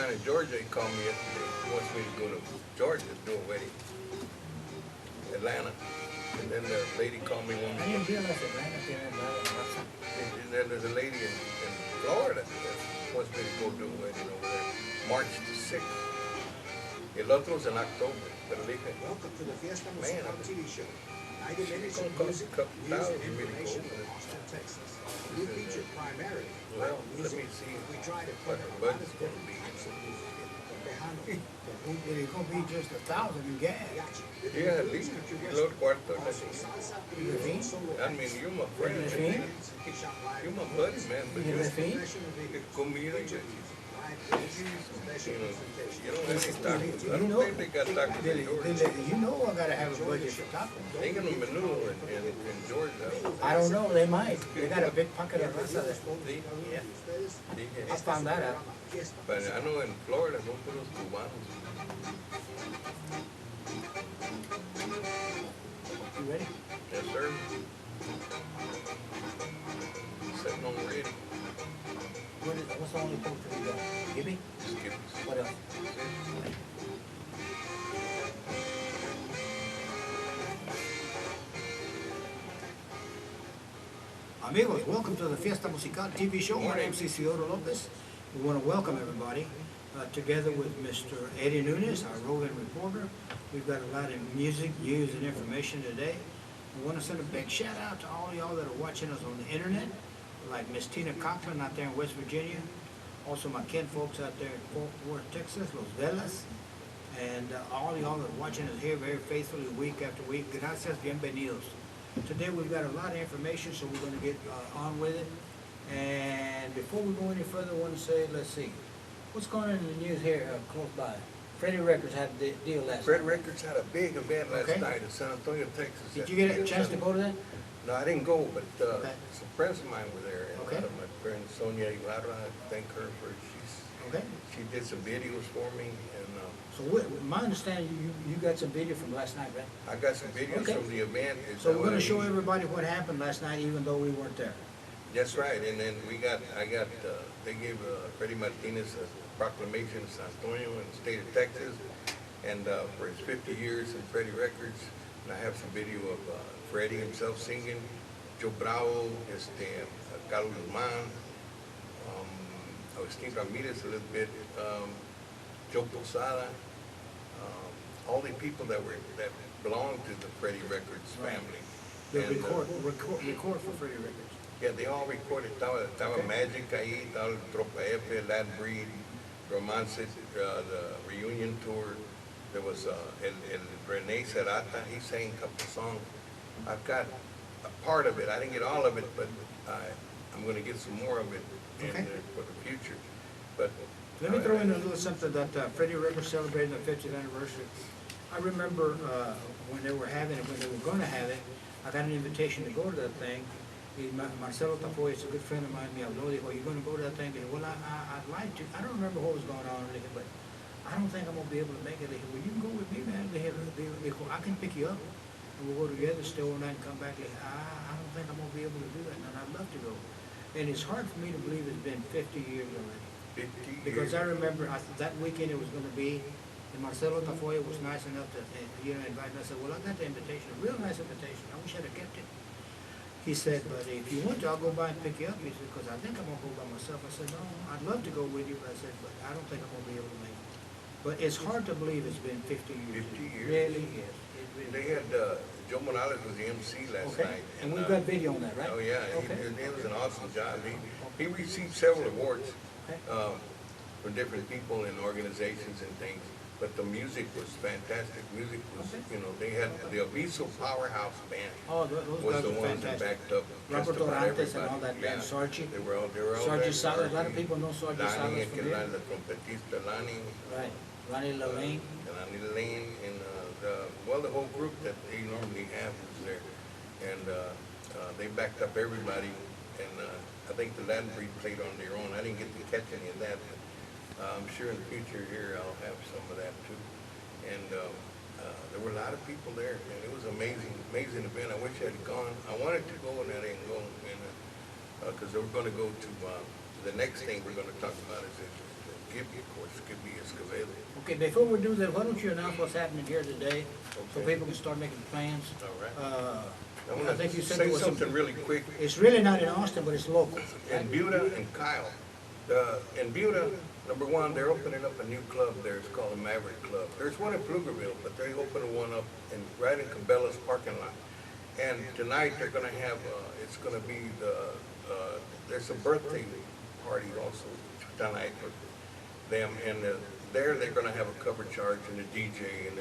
man in Georgia, he called me yesterday. He wants me to go to Georgia to do a wedding. Atlanta. And then the lady called me one I didn't realize Atlanta tiene raza. and then there's a lady in Florida that wants me to go do a wedding over there. March the 6th. El otro es en October. Pero le dije, Welcome to the Fiesta man, Musical TV show. 90 minutes gonna of cost music, a couple news, and thousand for me to go information over from there. Austin, Texas. We feature primarily well, Latin let music. me see We try to what cover the a lot of budget's going to different be. types of music. From tejano, Well, it's gonna be just 1,000 in gas. mariachi, Yeah, at least los cuartos. also salsa, Levine? solo I mean, you're my friend. Levine? You're my buddy, man. But You you Levine? comida, you don't have any tacos. I You don't know, think they got tacos in Georgia. you know I gotta have a budget for tacos. They got a menu in Georgia. I don't know, they might. They got a big pocket of raza there. See? Yeah. I found that out. But I know in Florida, no puros cubanos. You ready? Yes, sir. Sitting on ready. What's the only poster we got? Gibby? Just give us. What else? Amigos, welcome to the Fiesta Musical TV show. My name is Isidoro Lopez. We want to welcome everybody together with Mr. Eddie Nunes, our roving reporter. We've got a lot of music, news, and information today. We want to send a big shout out to all y'all that are watching us on the internet, like Miss Tina Cochran out there in West Virginia. Also my kin folks out there in Fort Worth, Texas, Los Velas. And all y'all that are watching us here very faithfully week after week. Gracias, bienvenidos. Today we've got a lot of information, so we're going to get on with it. And before we go any further, I want to say, let's see, what's going on in the news here close by? Freddie Records had a deal last Fred night. Records had a big event last Okay. night in San Antonio, Texas. Did you get a chance to go to that? No, I didn't go, but Okay. some friends of mine were there. And Okay. my friend Sonia Ibarra, I thank her for Okay. she did some videos for me, and So my understanding, you got some video from last night, right? I got some videos Okay. from the event. So we're going to show everybody what happened last night, even though we weren't there. That's right, and then they gave Freddie Martinez a proclamation in San Antonio in the state of Texas, and for his 50 years in Freddie Records, and I have some video of Freddie himself singing, Joe Bravo, Carlos Guzman, Agustin Ramirez a little bit, Joe Posada, all the people that belonged to the Freddie Records family. The And, record for Freddie Records. yeah, they all recorded. Estaba Magic ahí, estaba el Tropa F, Lad Breed, Romance, the reunion tour. There was el Rene Serrata, he sang a couple songs. I've got a part of it. I didn't get all of it, but I'm going to get some more of it for the future. But Let me throw in a little something that Freddie Records celebrated the 50th anniversary. I remember when they were having it, when they were going to have it, I got an invitation to go to that thing. Marcelo Tafoy is a good friend of mine. Me habló, dijo, "You're going to go to that thing?" I said, "Well, I'd like to." I don't remember what was going on, but I don't think I'm going to be able to make it. They said, "Well, you can go with me, man." Dijo, "I can pick you up, and we'll go together, stay all night, and come back." I don't think I'm going to be able to do that, and I'd love to go. And it's hard for me to believe it's been 50 years already. 50 Because years. I remember that weekend it was going to be, and Marcelo Tafoya was nice enough to invite me. I said, "Well, I got the invitation, a real nice invitation. I wish I'd have kept it." He said, "But if you want to, I'll go by and pick you up." He said, "Because I think I'm going to go by myself." I said, "No, I'd love to go with you," but I said, "But I don't think I'm going to be able to make it." But it's hard to believe it's been 50 years. 50 It years. really is. It really They is. had Joe Morales was the MC last Okay, night. and we've got video on that, right? Oh yeah, Okay. it was an awesome job. He received several awards Okay. from different people and organizations and things. But the music was fantastic. Music was, Okay. they had the Aviso Powerhouse Band Oh, those was guys the are ones that fantastic. backed up just Robert about Dorantes and everybody. all that band, Sarchi. They were all Sarchi there. Salas, a lot of people know Sarchi Lani, Salas from here. the trompetista Lani. Right, Ronnie Lane. Lani Lane, and the whole group that they normally have was there. And they backed up everybody, and I think the Latin Breed played on their own. I didn't get to catch any of that, but I'm sure in the future here I'll have some of that too. And there were a lot of people there, and it was an amazing event. I wish I had gone. I wanted to go, and I didn't go, and because we're going to go to the next thing we're going to talk about is Gibby, of course, Gibby Escobedo. Okay, before we do that, why don't you announce what's happening here today, so Okay. people can start making plans? All right. I I want think you to said say there was something really quick. It's really not in Austin, but it's local. In Buda and Kyle, in Buda, number one, they're opening up a new club there. It's called the Maverick Club. There's one in Pflugerville, but they're opening one up right in Cabela's parking lot. And tonight they're going to have, it's going to be there's a birthday party also tonight for them. And they're going to have a cover charge and a DJ, and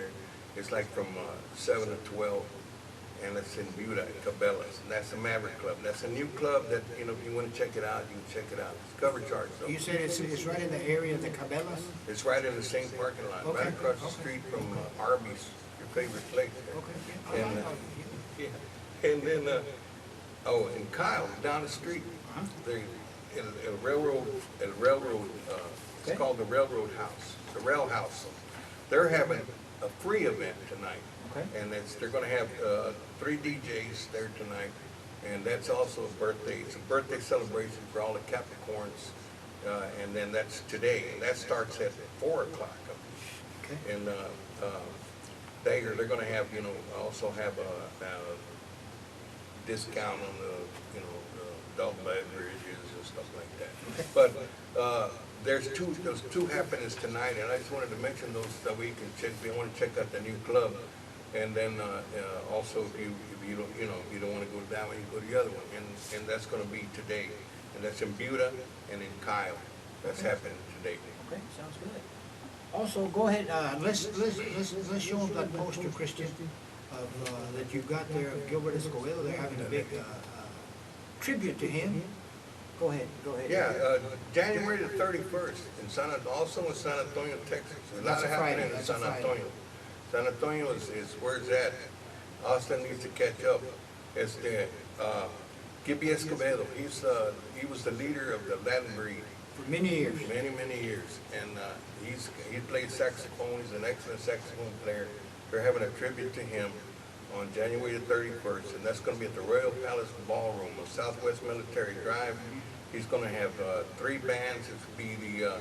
it's like from 7 to 12. And it's in Buda, Cabela's, and that's the Maverick Club. That's a new club that, if you want to check it out, you can check it out. It's cover charge, though. You said it's right in the area of the Cabela's? It's right in the same parking lot, right Okay, across the okay. street from Arby's, your favorite place there. Okay. And, yeah. And then, and Kyle, down the street, they, a railroad, it's Okay. called the Railroad House, the Rail House. They're having a free event tonight. Okay. And they're gonna have 3 DJs there tonight, and that's also a birthday, it's a birthday celebration for all the Capricorns, and then that's today, and that starts at 4 o'clock. Okay. And they're gonna have, also have a discount on the adult beverages and stuff like that. But there's two happenings tonight, and I just wanted to mention those so we can check. We want to check out the new club, and then also if you don't want to go to that one, you go to the other one, and that's going to be today, and that's in Buda and in Kyle. That's happening today. Okay, sounds good. Also, go ahead, let's show them that poster, Christian, of, that you've got there of Gilbert Escobedo. They're having a big tribute to him. Go ahead. Yeah, January the 31st also in San Antonio, Texas. There's a lot That's a happening Friday, in San that's a Friday. Antonio. San Antonio is where it's at. Austin needs to catch up. It's the Gibby Escobedo. He was the leader of the Latin breed For many years. many years, and he played saxophone. He's an excellent saxophone player. They're having a tribute to him on January the 31st, and that's going to be at the Royal Palace Ballroom on Southwest Military Drive. He's going to have 3 bands. It will be the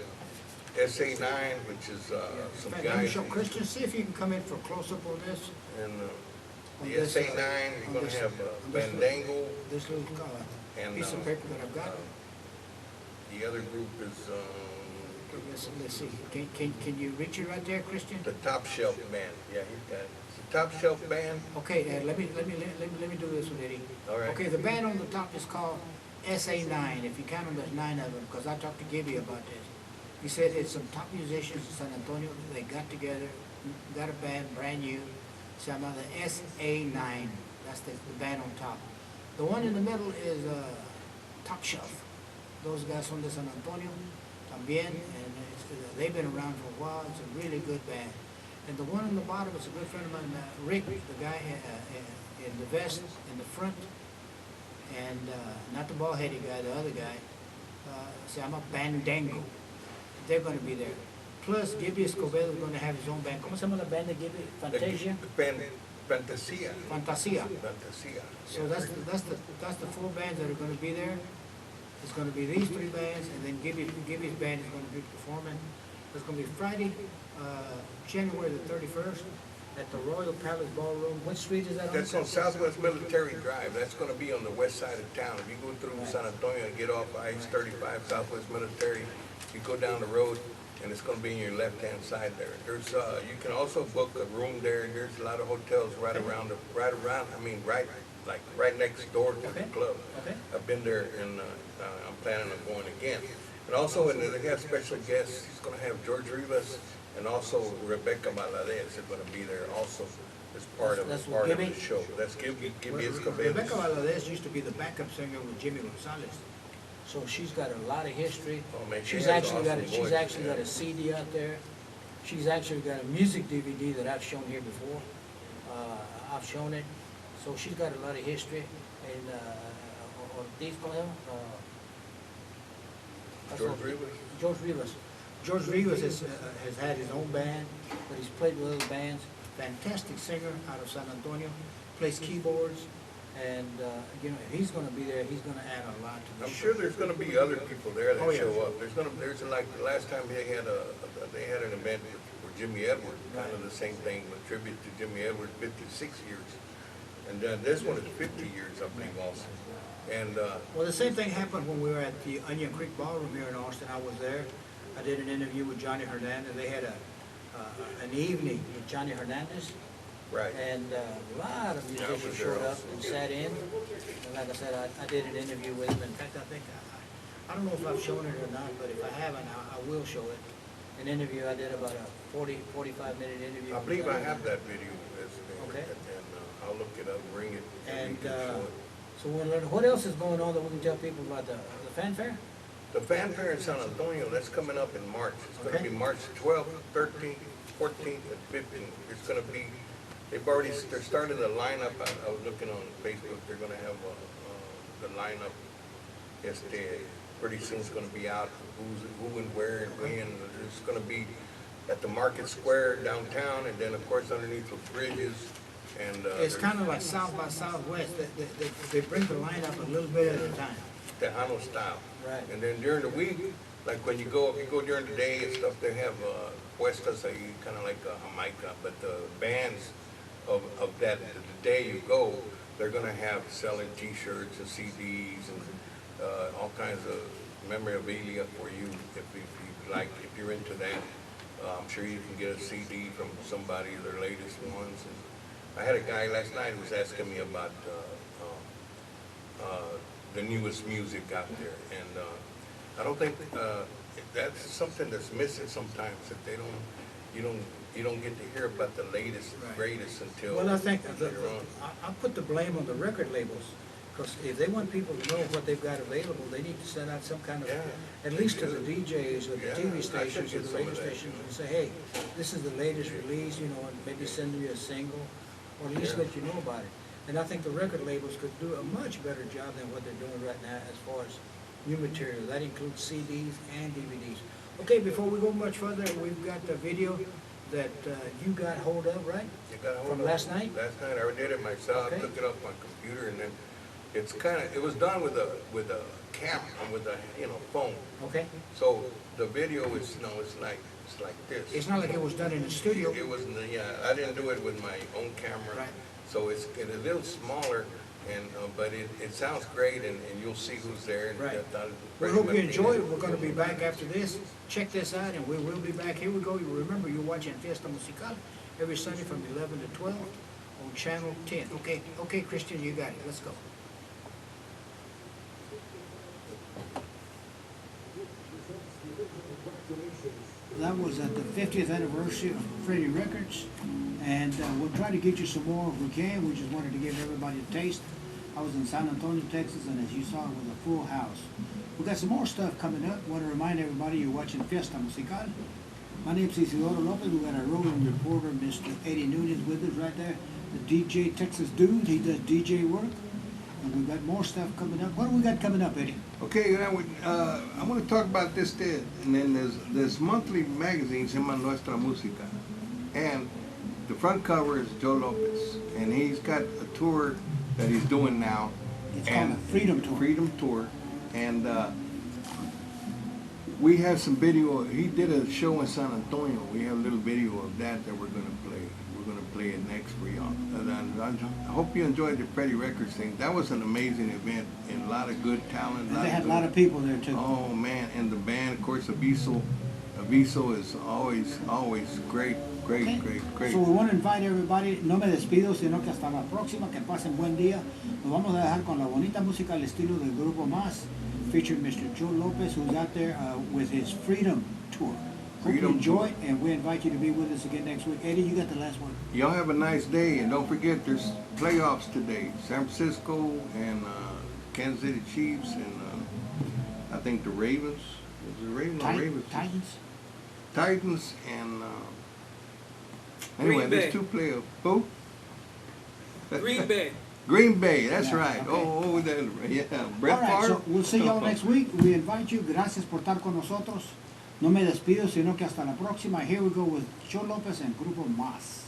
SA9, which is some Let me guys. show Christian, see if you can come in for a close-up on this. And On the this, SA9, on you're going this- to have on this Bandango. This little And, piece of paper that I've got. The other group is Let's see, can you reach it right there, Christian? the Top Shelf Band. Yeah, he's got it. It's the Top Shelf Band. Okay, let me do this one, Eddie. All right. Okay, the band on the top is called SA9. If you count them, there's 9 of them, because I talked to Gibby about this. He said it's some top musicians in San Antonio. They got together, got a band, brand new. It's the SA9. That's the band on top. The one in the middle is Top Shelf. Those guys from the San Antonio, también, and they've been around for a while. It's a really good band. And the one on the bottom is a good friend of mine, Rick, the guy in the vest in the front, and not the bald-headed guy, the other guy. Se llama Bandango. They're going to be there. Plus, Gibby Escobedo is going to have his own band. ¿Cómo se llama la band de Gibby? Fantasia? Fantasia. Fantasia. Fantasia. So that's the 4 bands that are going to be there. It's going to be these 3 bands, and then Gibby's band is going to be performing. It's going to be Friday, January the 31st, at the Royal Palace Ballroom. What street is that on? That's on Southwest Military Drive. That's going to be on the west side of town. If you go through San Antonio and get off I-35 Southwest Military, you go down the road, and it's going to be in your left-hand side there. There's you can also book a room there. There's a lot of hotels right next door to the club. Okay. I've been there, and I'm planning on going again. And also, they have special guests. He's going to have George Rivas and also Rebecca Valadez are going to be there also as part of That's the Gibby? show. That's Gibby Escobedo. Rebecca Valadez used to be the backup singer with Jimmy Gonzalez. So she's got a lot of history. Oh, man, she She's has actually got awesome she's voice, actually got yeah. a CD out there. She's actually got a music DVD that I've shown here before. I've shown it. So she's got a lot of history. And Ortiz, ¿cómo se llama? George Rivas. George Rivas. George Rivas has had his own band, but he's played with other bands. Fantastic singer out of San Antonio. Plays keyboards. And, you know, if he's gonna be there, he's gonna add a lot to the I'm show. sure there's gonna be other people there Oh, that yeah. show up. There's like, the last time they had an event for Jimmy Edwards, kind of the same thing, with tribute to Jimmy Edwards, 56 years. And this one is 50 years, I believe, also. And, Well, the same thing happened when we were at the Onion Creek Ballroom here in Austin. I was there. I did an interview with Johnny Hernandez. They had an evening with Johnny Hernandez. right. And a lot of Yeah, I was musicians there showed up also. and sat in. And like I said, I did an interview with him. In fact, I think, I don't know if I've shown it or not, but if I haven't, I will show it. An interview, I did about a 45-minute interview. I with believe I Johnny. have that video. Okay. And I'll look it up, bring it, and And we can show it. so what else is going on that we can tell people about the fanfare? The fanfare in San Antonio, that's coming up in March. It's gonna Okay. be March 12th, 13th, 14th, and 15th. It's gonna be, they're starting the lineup. I was looking on Facebook, they're gonna have, the lineup. Pretty soon it's gonna be out, who and where and when. It's gonna be at the Market Square downtown, and then of course underneath the bridges, and, It's kind of like South by Southwest. They bring the line up a little bit at a time. Tejano style. Right. And then during the week, like when if you go during the day and stuff, they have puestas, kind of like a Jamaica, but the bands of that, the day you go, they're gonna have selling T-shirts and CDs and all kinds of memorabilia for you if you like, if you're into that. I'm sure you can get a CD from somebody, their latest ones. And I had a guy last night who was asking me about the newest music out there, and I don't think that's something that's missing sometimes, that you don't get to hear about the latest, Right. greatest until Well, I think later on. I put the blame on the record labels, because if they want people to know what they've got available, they need to send out some kind of, Yeah. at least to the DJs or the Yeah, TV I should stations or get the some radio of that, stations and say, hey, this is the latest release, you know, and maybe send you a single, or at least Yeah. let you know about it. And I think the record labels could do a much better job than what they're doing right now as far as new material. That includes CDs and DVDs. Okay, before we go much further, we've got the video that you got hold of, right? You got hold From of it. last night? Last night, I did it myself, Okay. took it off my computer, and then it was done with a camera, with a, phone. Okay? So the video is, it's like this. It's not like it was done in the studio. It wasn't, I didn't do it with my own camera. Right. So it's a little smaller, and, but it sounds great, and you'll see who's there. And Right. that- We hope you enjoyed it. We're gonna be back after this. Check this out, and we will be back. Here we go. You remember, you're watching Fiesta Musical every Sunday from 11 to 12 on Channel 10. Okay, Christian, you got it. Let's go. That was at the 50th anniversary of Freddie Records, and we'll try to get you some more if we can. We just wanted to give everybody a taste. I was in San Antonio, Texas, and as you saw, it was a full house. We got some more stuff coming up. Want to remind everybody you're watching Fiesta Musical. My name's Isidoro Lopez. We got our roving reporter, Mr. Eddie Nunez, with us right there. The DJ TExasdude. He does DJ work. And we've got more stuff coming up. What do we got coming up, Eddie? Okay, I want to talk about this there, and then there's monthly magazine, se llama Nuestra Música, and the front cover is Joe Lopez, and he's got a tour that he's doing now. It's called a Freedom Tour. Freedom Tour, and we have some video. He did a show in San Antonio. We have a little video of that we're going to play. We're going to play it next for y'all. And I hope you enjoyed the Freddie Records thing. That was an amazing event, and a lot of good talent. And they had a lot of people there too. Oh man, and the band, of course, Aviso is always great. So we want to invite everybody, no me despido, sino que hasta la próxima, que pasen buen día. Nos vamos a dejar con la bonita música al estilo del Grupo Más, featuring Mr. Joe Lopez, who's out there with his Freedom Tour. Hope you enjoy it, and we invite you to be with us again next week. Eddie, you got the last word. Y'all have a nice day, and don't forget there's playoffs today. San Francisco and Kansas City Chiefs, and I think the Ravens. Is it Ravens? Ravens. Titans? Titans and anyway, there's two playoffs. Who? Green Bay. Green Bay, that's Yeah, right. okay. Yeah, All Brett right, Favre. so we'll see y'all next week. We invite you. Gracias por estar con nosotros. No me despido, sino que hasta la próxima. Here we go with Joe Lopez and Grupo Más.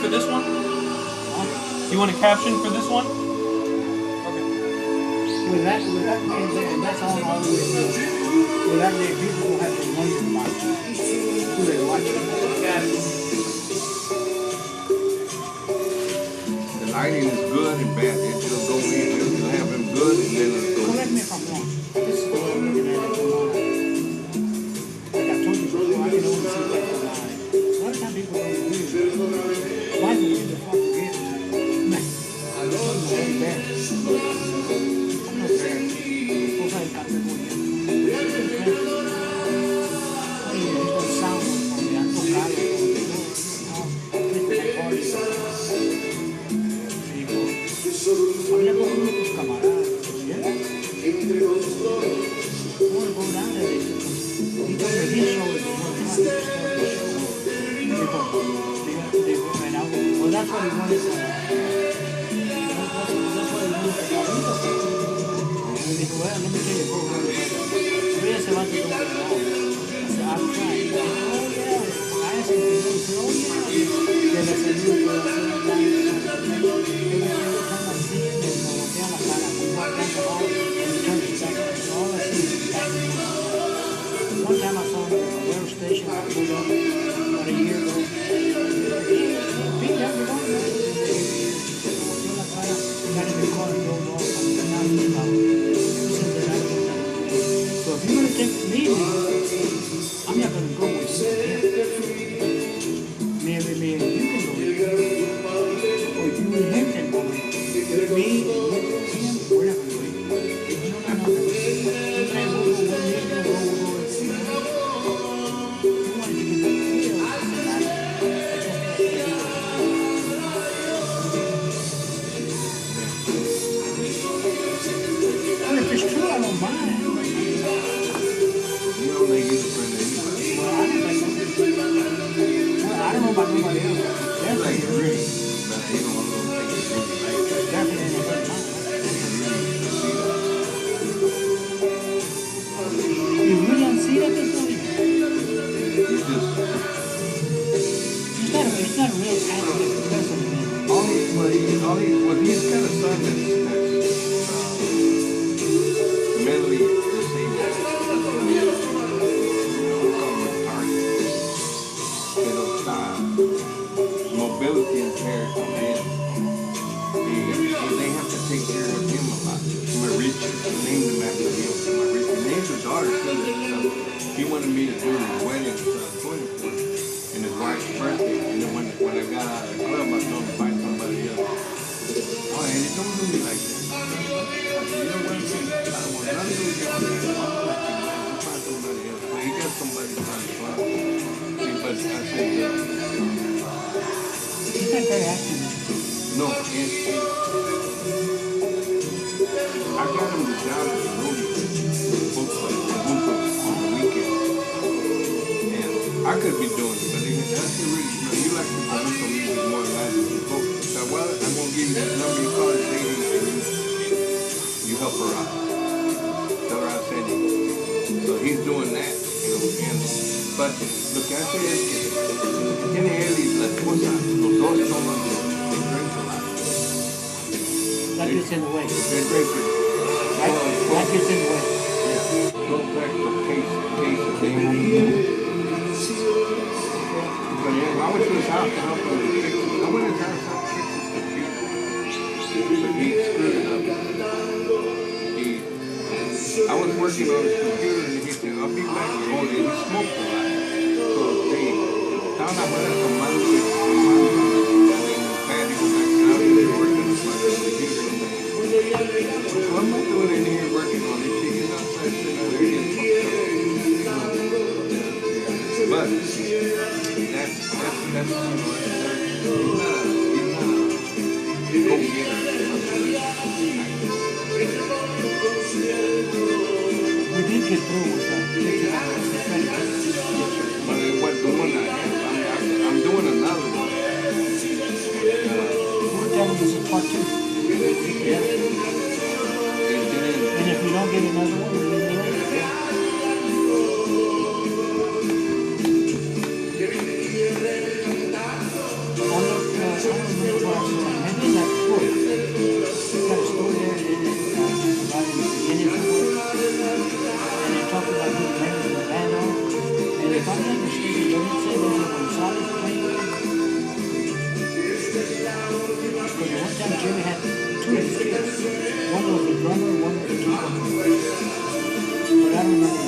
for this one? You want a caption for this one? Okay. With that being said, that's all the way through. With that being, people will have to wonder about who they're watching. Got it. The lighting is good and bad. It just go in. You'll have them good and then it'll go. Correct me if I'm wrong. This is the way I'm looking at it from on. Like I told you before, I can only see that from on. A lot of times people don't agree with me. Why do you the fuck agree with me? Man, I'm very bad. I'm not bad. Vos sabés que hace muy bien. Oye, esto es sound, porque han tocado, hablé con uno de tus camaradas. ¿Yeah? We'll go down there. He told me his show is the one time to start the show. They went out. Well, that's what he wanted to do. That's what he wanted to do. And he said, well, let me tell you, go ahead. So ella se va to go around. I said, I'm trying. He said, oh, yeah. I asked him, he said, oh, yeah. Que le salió que va a ser una one time I saw him at a rail station, I pulled up about a year ago. Pete, how's it going? Got in the car and drove off. Now he's about. So if you're going to take the lead, I'm not going to go with him. Maybe you can go with him. Or you and him can go with him. Me and him, we're not going to go with him. No. If it's true, I don't mind. You don't think he's a friend of anybody. Well, I don't know about nobody else. That's like really, but you don't want to think it's really like that. Definitely ain't a good time. You really don't see that this way? It's just It's not a real active person. he's got a son that's mentally disabled. Mobility impaired man. They have to take care of him a lot. Mauricio, named him after him. Mauricio named his daughter too. He wanted me to do his wedding, 24, and his wife's birthday. And then when I got out of the club, I told him to find somebody else. Oh, and he don't do me like that. I said, you know what? I don't want nothing to do with you. I'm not like you, man. We'll find somebody else. But he got somebody to find the club. But I said, He's not very active. no, and I got him the job at the rodeo, both on the weekend. And I could be doing it, but that's the reason. You like to promote some music more than I do. So, well, I'm going to give you this number, you call this lady, and you help her out. Tell her I sent you. So he's doing that, but lo que hace es que tiene él y la esposa, los dos toman, they drink a lot. That gets in the way. They're drinking. That gets in the way. Yeah. Go back to case of thing. But yeah, I went to his house to help him fix it. I went to his house to fix his computer. But he screwed it up. I was working on his computer and he said, I'll be back in the morning. He smoked a lot. So they found out what that's a month and Patty was like, I'll be working on my computer. So I'm not doing in here working on it. He's outside sitting over here getting fucked up. But that's he's not a go-getter. We did get through with that. But it wasn't the one I had. I'm doing another one. We're telling this is part 2. Yeah. And if we don't get another one, we'll leave it alone. ain't mistaken, doesn't it say those are Gonzalez playing? Because one time Jerry had two of his kids. One was the drummer, one was the keyboard. But I don't remember